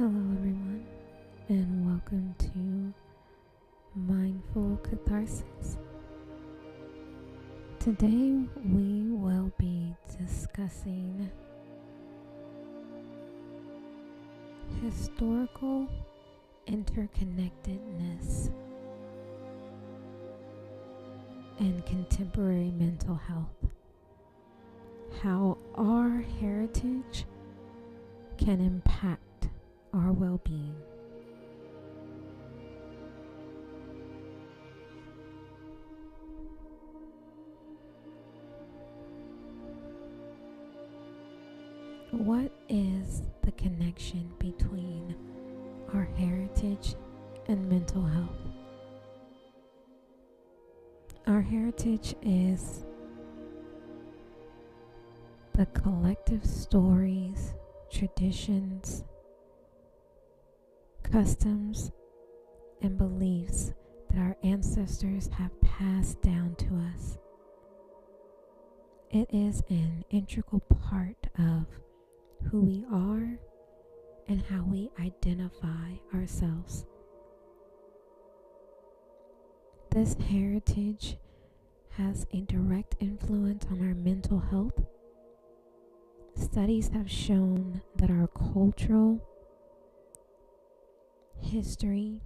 Hello, everyone, and welcome to Mindful Catharsis. Today, we will be discussing historical interconnectedness and contemporary mental health. How our heritage can impact our well-being. What is the connection between our heritage and mental health? Our heritage is the collective stories, traditions, customs, and beliefs that our ancestors have passed down to us. It is an integral part of who we are and how we identify ourselves. This heritage has a direct influence on our mental health. Studies have shown that our cultural history,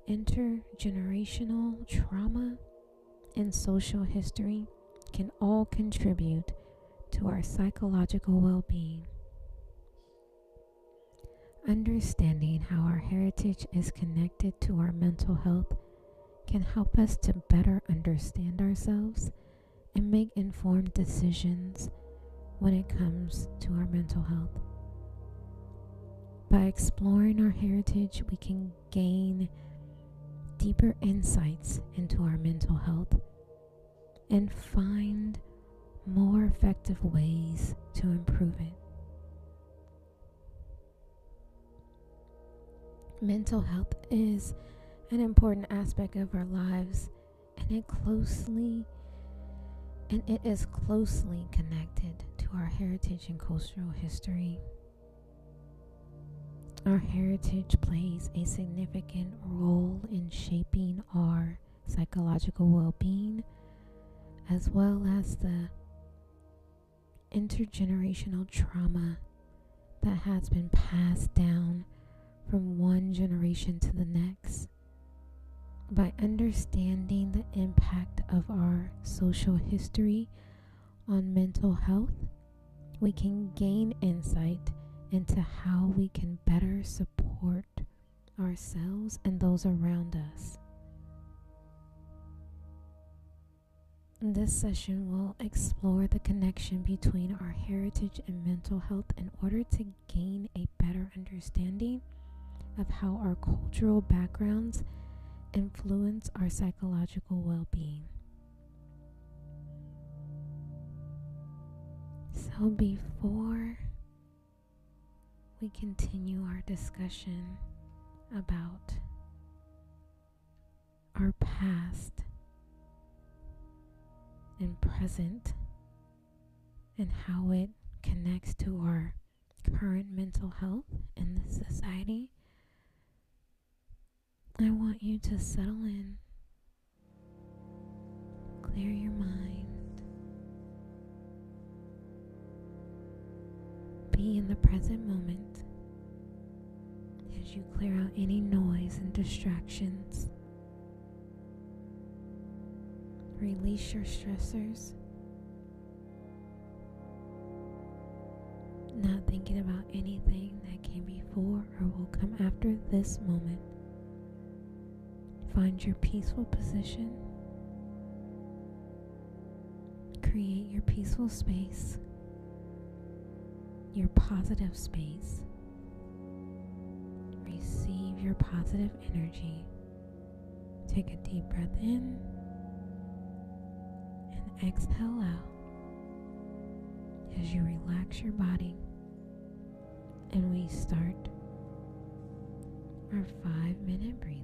intergenerational trauma, and social history can all contribute to our psychological well-being. Understanding how our heritage is connected to our mental health can help us to better understand ourselves and make informed decisions when it comes to our mental health. By exploring our heritage, we can gain deeper insights into our mental health and find more effective ways to improve it. Mental health is an important aspect of our lives, and it is closely connected to our heritage and cultural history. Our heritage plays a significant role in shaping our psychological well-being, as well as the intergenerational trauma that has been passed down from one generation to the next. By understanding the impact of our social history on mental health, we can gain insight into how we can better support ourselves and those around us. This session will explore the connection between our heritage and mental health in order to gain a better understanding of how our cultural backgrounds influence our psychological well-being. So before we continue our discussion about our past and present and how it connects to our current mental health in this society, I want you to settle in, clear your mind, be in the present moment as you clear out any noise and distractions. Release your stressors, not thinking about anything that came before or will come after this moment. Find your peaceful position. Create your peaceful space, your positive space. Receive your positive energy. Take a deep breath in and exhale out as you relax your body. And we start our 5-minute breathing.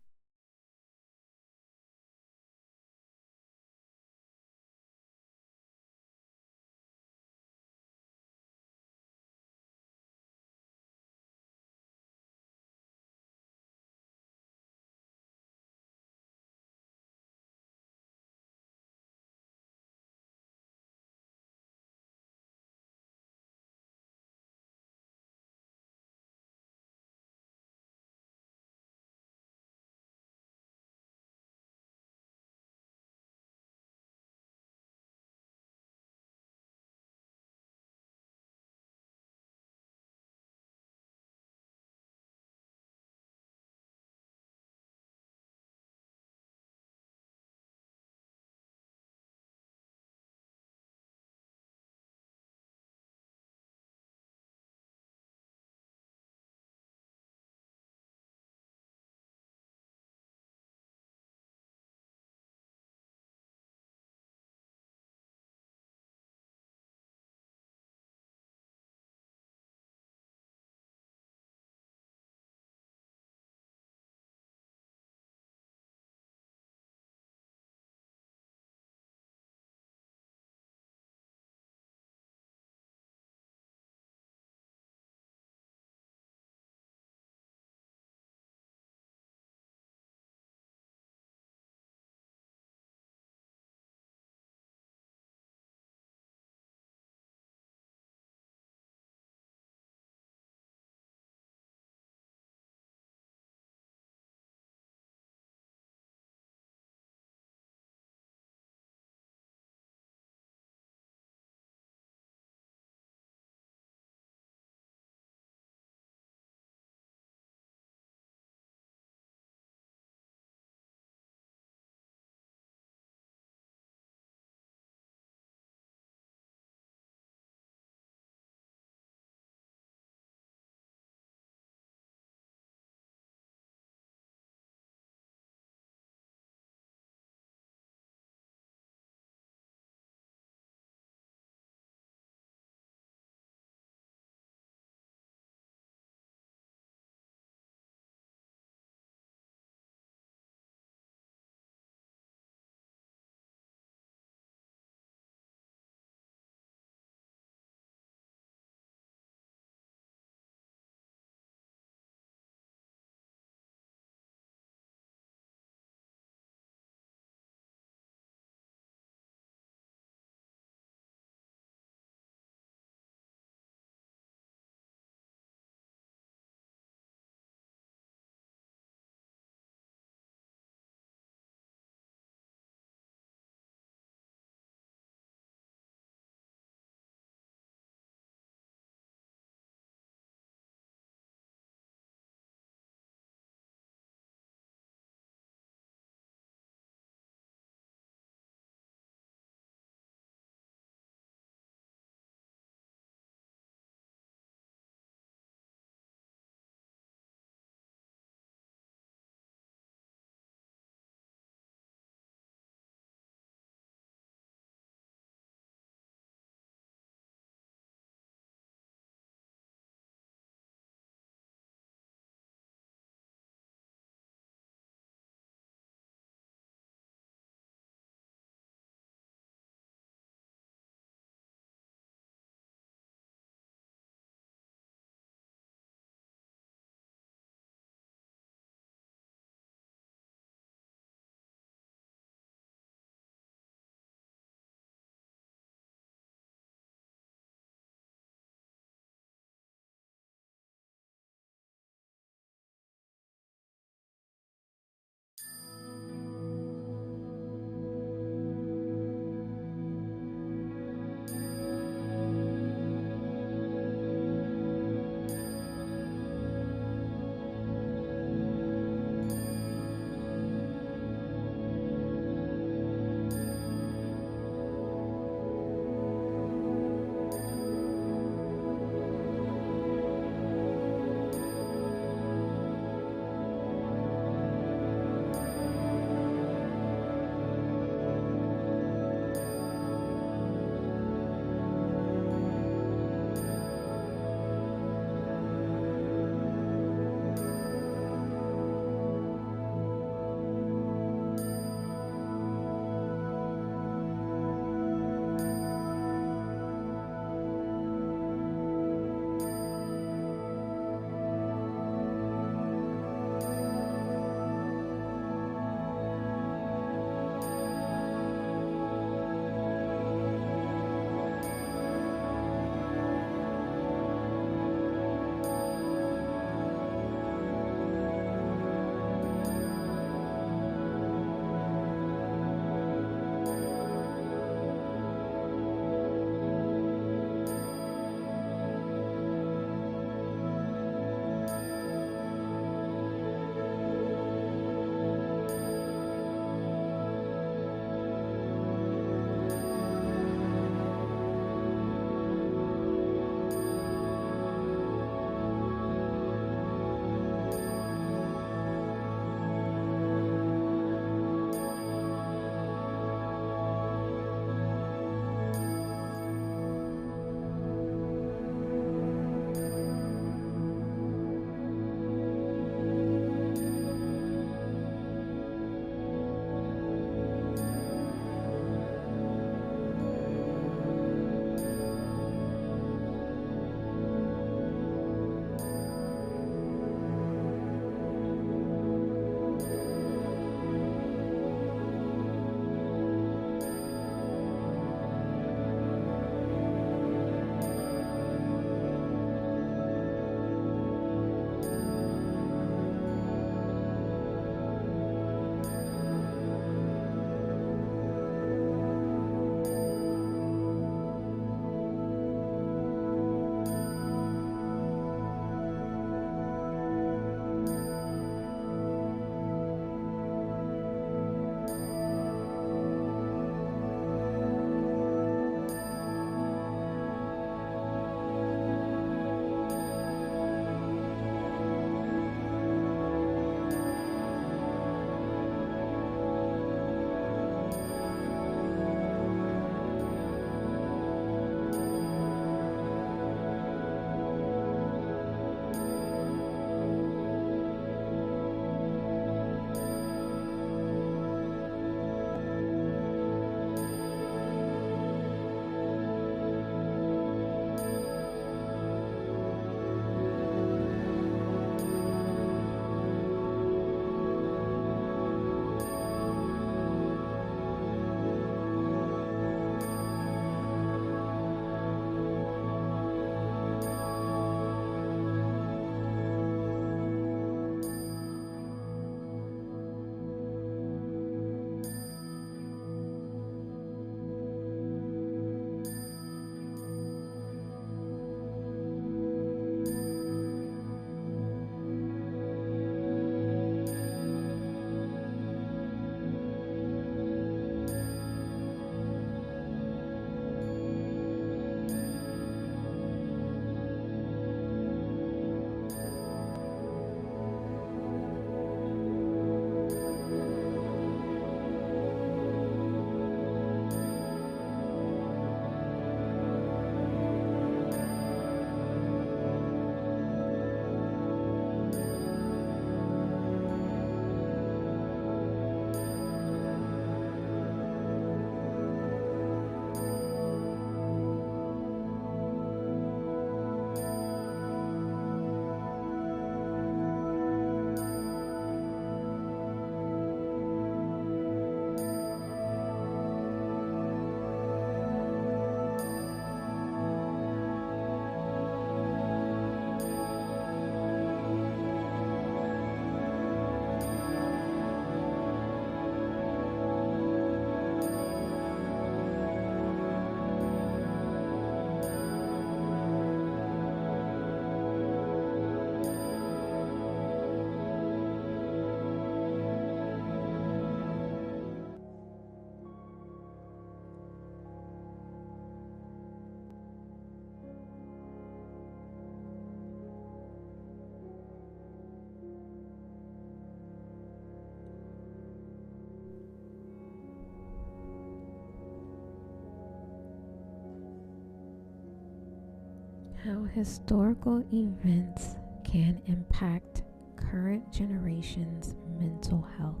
How historical events can impact current generations' mental health.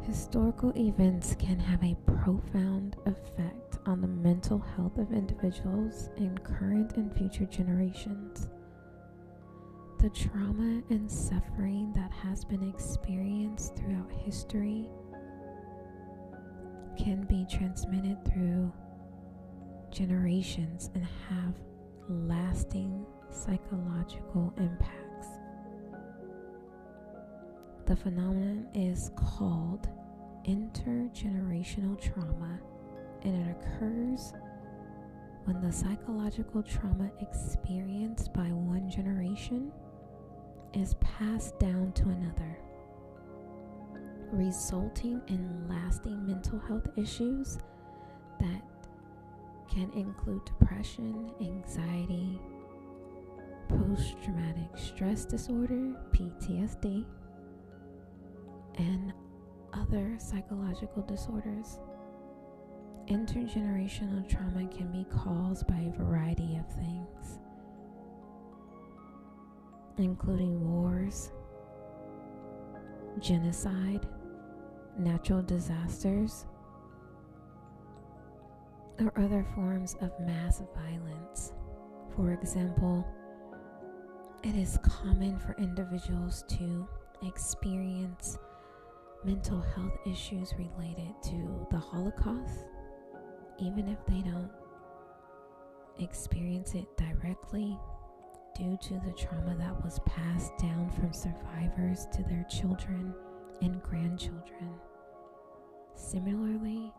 Historical events can have a profound effect on the mental health of individuals in current and future generations. The trauma and suffering that has been experienced throughout history can be transmitted through generations and have lasting psychological impacts. The phenomenon is called intergenerational trauma, and it occurs when the psychological trauma experienced by one generation is passed down to another, resulting in lasting mental health issues that can include depression, anxiety, post-traumatic stress disorder, PTSD, and other psychological disorders. Intergenerational trauma can be caused by a variety of things, including wars, genocide, natural disasters, or other forms of mass violence. For example, it is common for individuals to experience mental health issues related to the Holocaust, even if they don't experience it directly, due to the trauma that was passed down from survivors to their children and grandchildren. Similarly,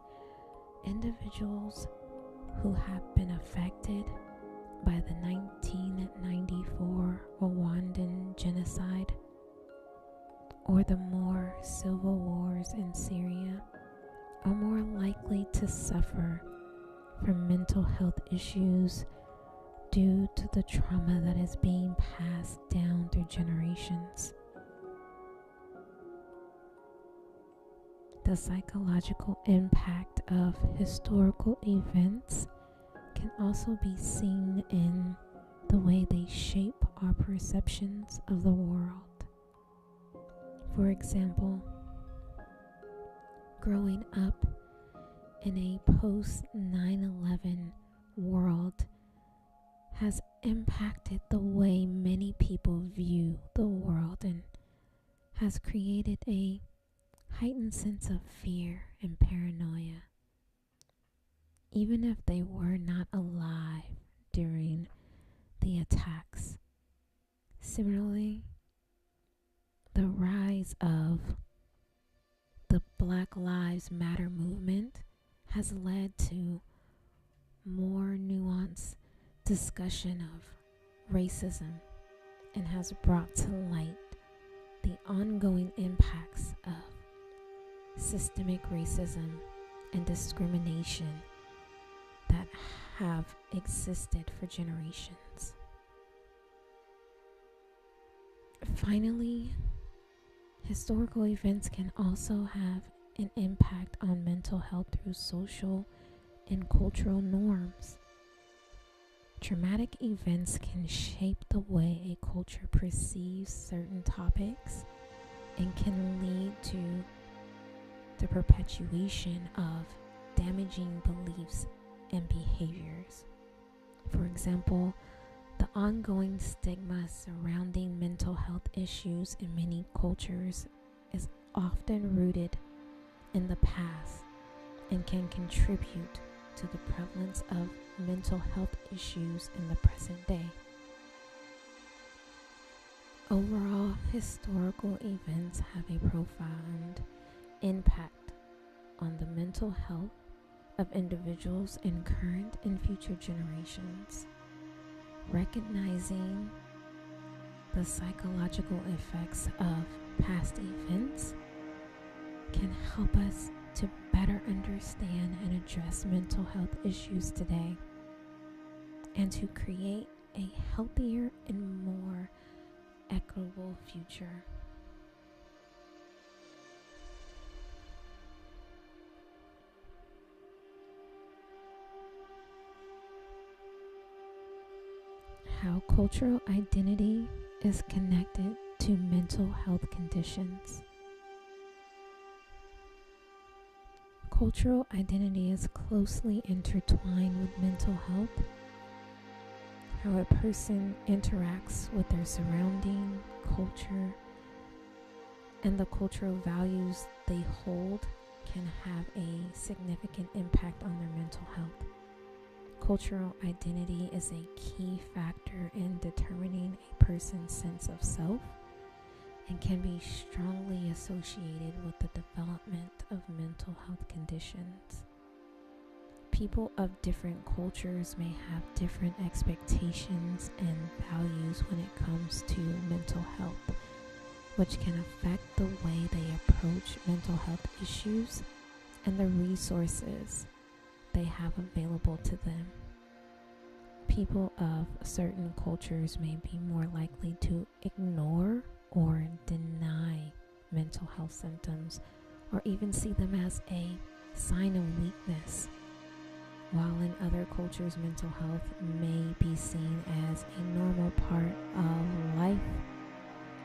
individuals who have been affected by the 1994 Rwandan genocide or the more civil wars in Syria are more likely to suffer from mental health issues due to the trauma that is being passed down through generations. The psychological impact of historical events can also be seen in the way they shape our perceptions of the world. For example, growing up in a post-9/11 world has impacted the way many people view the world and has created a heightened sense of fear and paranoia, even if they were not alive during the attacks. Similarly, the rise of the Black Lives Matter movement has led to more nuanced discussion of racism and has brought to light the ongoing impacts of systemic racism and discrimination that have existed for generations. Finally, historical events can also have an impact on mental health through social and cultural norms. Traumatic events can shape the way a culture perceives certain topics and can lead to the perpetuation of damaging beliefs and behaviors. For example, the ongoing stigma surrounding mental health issues in many cultures is often rooted in the past and can contribute to the prevalence of mental health issues in the present day. Overall, historical events have a profound impact on the mental health of individuals in current and future generations. Recognizing the psychological effects of past events can help us to better understand and address mental health issues today, and to create a healthier and more equitable future. how cultural identity is connected to mental health conditions. Cultural identity is closely intertwined with mental health. How a person interacts with their surrounding culture and the cultural values they hold can have a significant impact on their mental health. Cultural identity is a key factor in determining a person's sense of self and can be strongly associated with the development of mental health conditions. People of different cultures may have different expectations and values when it comes to mental health, which can affect the way they approach mental health issues and the resources they have available to them. People of certain cultures may be more likely to ignore or deny mental health symptoms or even see them as a sign of weakness, while in other cultures mental health may be seen as a normal part of life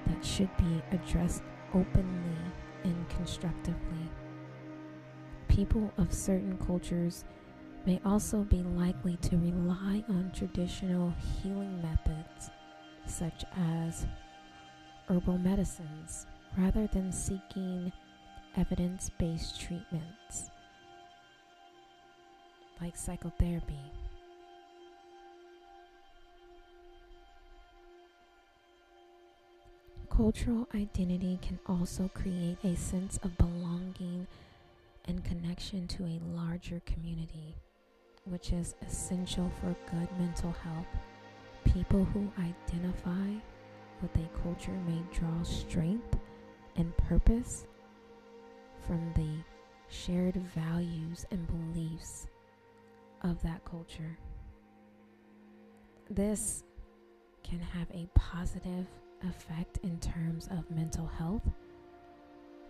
that should be addressed openly and constructively. People of certain cultures may also be likely to rely on traditional healing methods such as herbal medicines rather than seeking evidence-based treatments like psychotherapy. Cultural identity can also create a sense of belonging and connection to a larger community, which is essential for good mental health. People who identify with a culture may draw strength and purpose from the shared values and beliefs of that culture. This can have a positive effect in terms of mental health,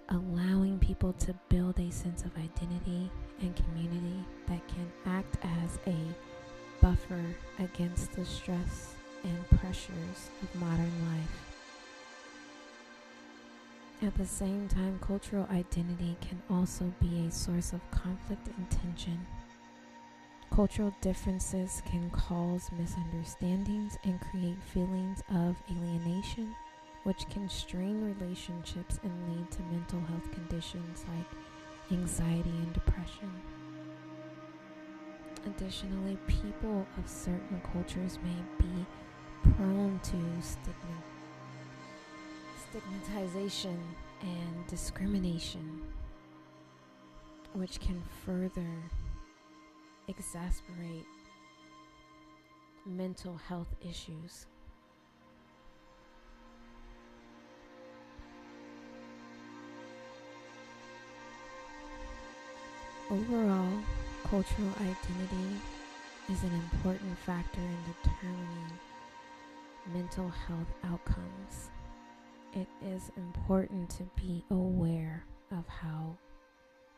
allowing people to build a sense of identity and community that can act as a buffer against the stress and pressures of modern life. At the same time, cultural identity can also be a source of conflict and tension. Cultural differences can cause misunderstandings and create feelings of alienation, which can strain relationships and lead to mental health conditions like anxiety and depression. Additionally, people of certain cultures may be prone to stigmatization and discrimination, which can further exacerbate mental health issues. Overall, cultural identity is an important factor in determining mental health outcomes. It is important to be aware of how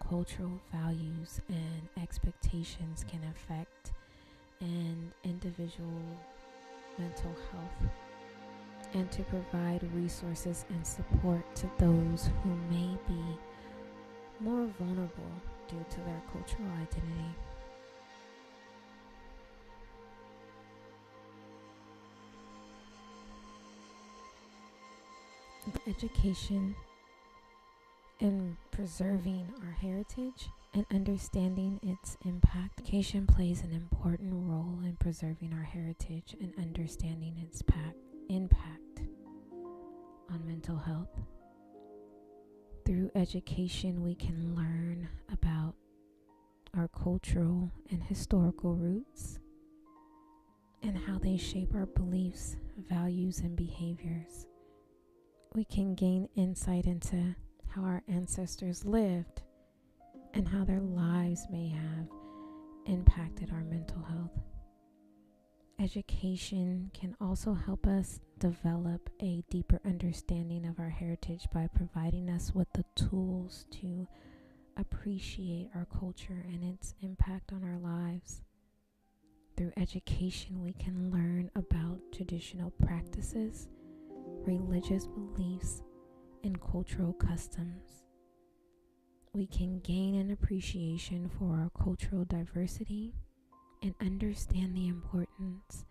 cultural values and expectations can affect an individual mental health, and to provide resources and support to those who may be more vulnerable due to their cultural identity. Education in preserving our heritage and understanding its impact. Education plays an important role in preserving our heritage and understanding its impact on mental health. Through education, we can learn about our cultural and historical roots and how they shape our beliefs, values, and behaviors. We can gain insight into how our ancestors lived and how their lives may have impacted our mental health. Education can also help us develop a deeper understanding of our heritage by providing us with the tools to appreciate our culture and its impact on our lives. Through education, we can learn about traditional practices, religious beliefs, and cultural customs. We can gain an appreciation for our cultural diversity and understand the importance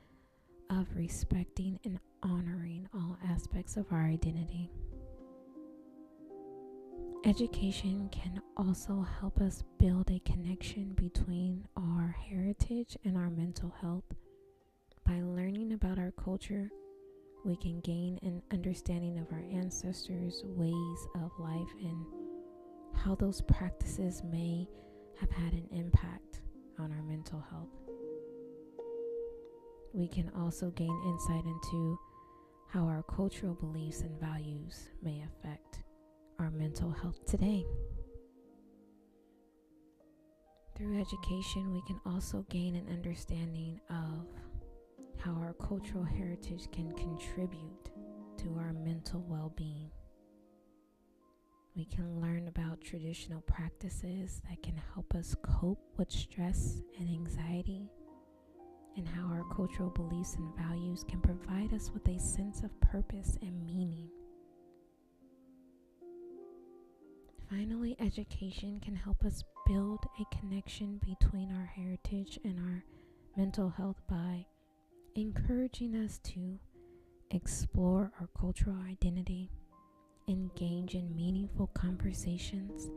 of respecting and honoring all aspects of our identity. Education can also help us build a connection between our heritage and our mental health. By learning about our culture, we can gain an understanding of our ancestors' ways of life and how those practices may have had an impact on our mental health. We can also gain insight into how our cultural beliefs and values may affect our mental health today. Through education, we can also gain an understanding of how our cultural heritage can contribute to our mental well-being. We can learn about traditional practices that can help us cope with stress and anxiety, and how our cultural beliefs and values can provide us with a sense of purpose and meaning. Finally, education can help us build a connection between our heritage and our mental health by encouraging us to explore our cultural identity, engage in meaningful conversations,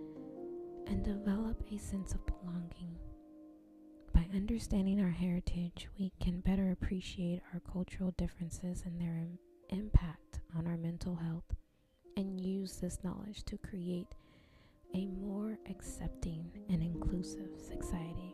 and develop a sense of belonging. By understanding our heritage, we can better appreciate our cultural differences and their impact on our mental health, and use this knowledge to create a more accepting and inclusive society.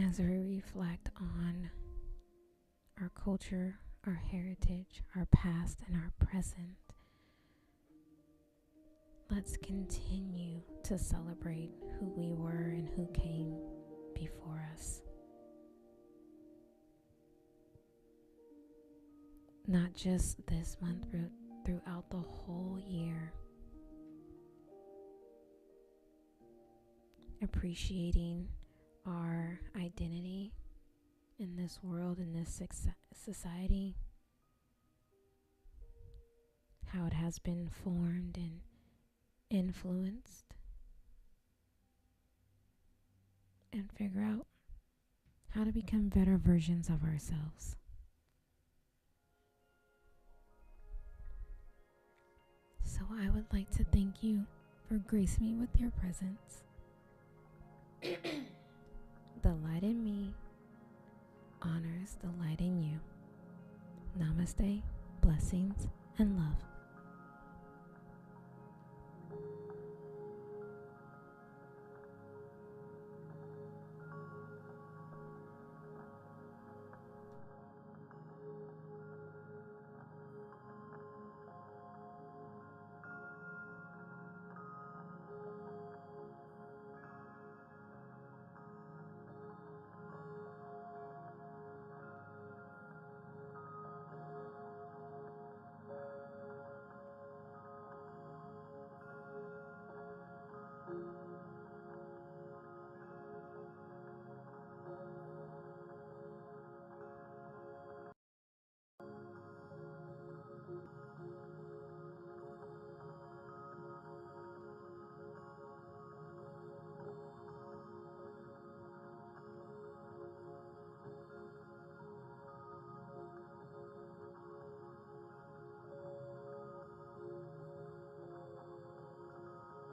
As we reflect on our culture, our heritage, our past, and our present, let's continue to celebrate who we were and who came before us. Not just this month, but throughout the whole year. Appreciating our identity in this world, in this society, how it has been formed and influenced, and figure out how to become better versions of ourselves. So I would like to thank you for gracing me with your presence. The light in me honors the light in you. Namaste, blessings, and love.